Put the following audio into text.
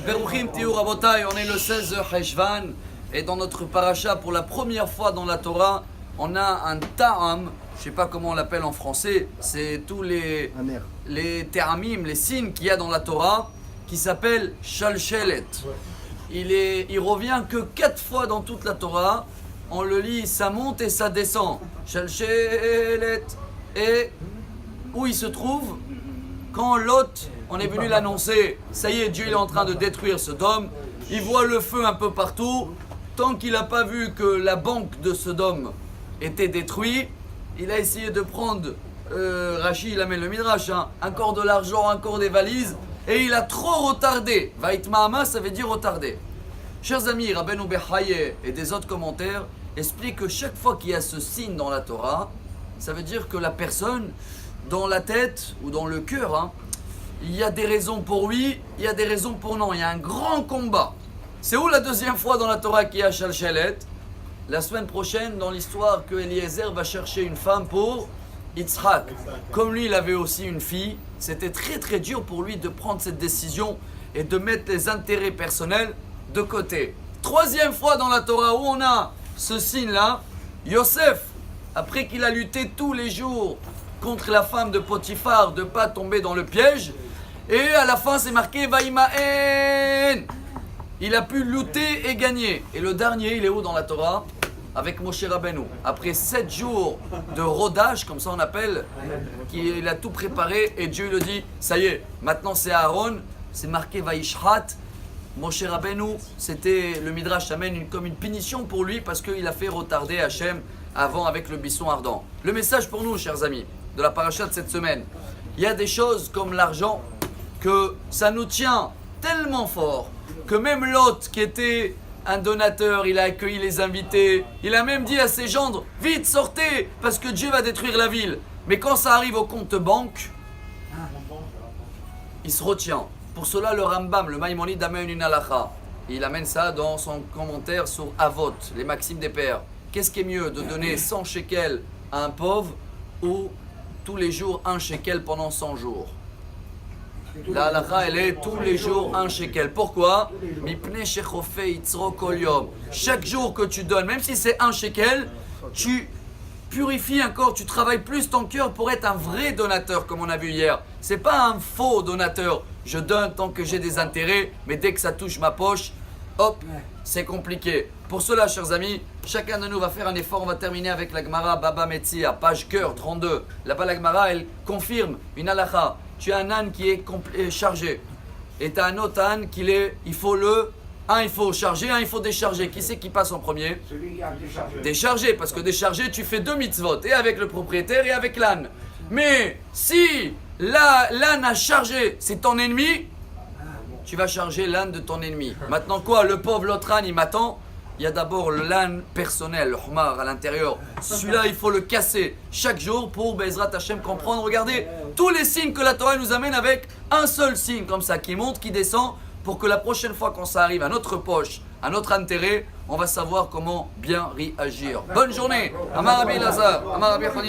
Beruchim Tiou Rabotai, on est le 16 Heshvan et dans notre paracha, pour la première fois dans la Torah, on a un ta'am, je ne sais pas comment on l'appelle en français, c'est tous les ta'amim, les signes qu'il y a dans la Torah, qui s'appelle Shalshelet. Il revient que 4 fois dans toute la Torah, on le lit, ça monte et ça descend. Shalshelet. Et où il se trouve? Quand Lot, on est venu l'annoncer, ça y est, Dieu est en train de détruire Sodome, il voit le feu un peu partout, tant qu'il n'a pas vu que la banque de Sodome était détruite, il a essayé de prendre, Rashi il amène le Midrash, encore de l'argent, encore des valises, et il a trop retardé. Vait Ma'ama, ça veut dire retardé. Chers amis, Rabbeinu Bechaye et des autres commentaires expliquent que chaque fois qu'il y a ce signe dans la Torah, ça veut dire que la personne, dans la tête ou dans le cœur, il y a des raisons pour oui, il y a des raisons pour non. Il y a un grand combat. C'est où la deuxième fois dans la Torah qu'il y a Shalshelet? La semaine prochaine, dans l'histoire que Eliezer va chercher une femme pour Yitzhak. Comme lui, il avait aussi une fille, c'était très très dur pour lui de prendre cette décision et de mettre les intérêts personnels de côté. Troisième fois dans la Torah où on a ce signe-là, Yosef, après qu'il a lutté tous les jours contre la femme de Potiphar, de ne pas tomber dans le piège. Et à la fin, c'est marqué Vaïmaen. Il a pu lutter et gagner. Et le dernier, il est où dans la Torah? Avec Moshe Rabbeinu. Après 7 jours de rodage, comme ça on appelle, il a tout préparé et Dieu lui dit, ça y est, maintenant c'est Aaron, c'est marqué Vaishhat. Moshe Rabbeinu, c'était, le Midrash amène comme une punition pour lui parce qu'il a fait retarder Hachem avant avec le buisson ardent. Le message pour nous, chers amis, de la paracha de cette semaine, il y a des choses comme l'argent que ça nous tient tellement fort que même Lot qui était un donateur, il a accueilli les invités, il a même dit à ses gendres, vite sortez parce que Dieu va détruire la ville. Mais quand ça arrive au compte banque, il se retient. Pour cela le Rambam, le Maïmonide amène une halakha. Il amène ça dans son commentaire sur Avot, les maximes des pères. Qu'est-ce qui est mieux, de donner 100 shekels à un pauvre ou tous les jours 1 shekel pendant 100 jours? La halakha, elle est tous les jours 1 shekel. Pourquoi? Chaque jour que tu donnes, même si c'est 1 shekel, tu purifies encore, tu travailles plus ton cœur pour être un vrai donateur, comme on a vu hier. C'est pas un faux donateur. Je donne tant que j'ai des intérêts, mais dès que ça touche ma poche, hop, c'est compliqué. Pour cela, chers amis, chacun de nous va faire un effort. On va terminer avec la Gemara Baba Metzia, page cœur 32. Là-bas, la Gemara, elle confirme une halakha. Tu as un âne qui est chargé. Et tu as un autre âne qui est, il faut charger, un il faut décharger. Qui c'est qui passe en premier? Celui qui a déchargé. Décharger, parce que décharger, tu fais 2 mitzvot, et avec le propriétaire et avec l'âne. Mais si l'âne a chargé, c'est ton ennemi, tu vas charger l'âne de ton ennemi. Maintenant quoi? Le pauvre, l'autre âne, il m'attend. Il y a d'abord l'âne personnel, le humar à l'intérieur. Celui-là, il faut le casser chaque jour pour Bezrat Hashem comprendre. Regardez tous les signes que la Torah nous amène avec un seul signe comme ça, qui monte, qui descend, pour que la prochaine fois quand ça arrive à notre poche, à notre intérêt, on va savoir comment bien réagir. Bonne journée. Amar Rabbi Elazar, Amar Rabbi Chani.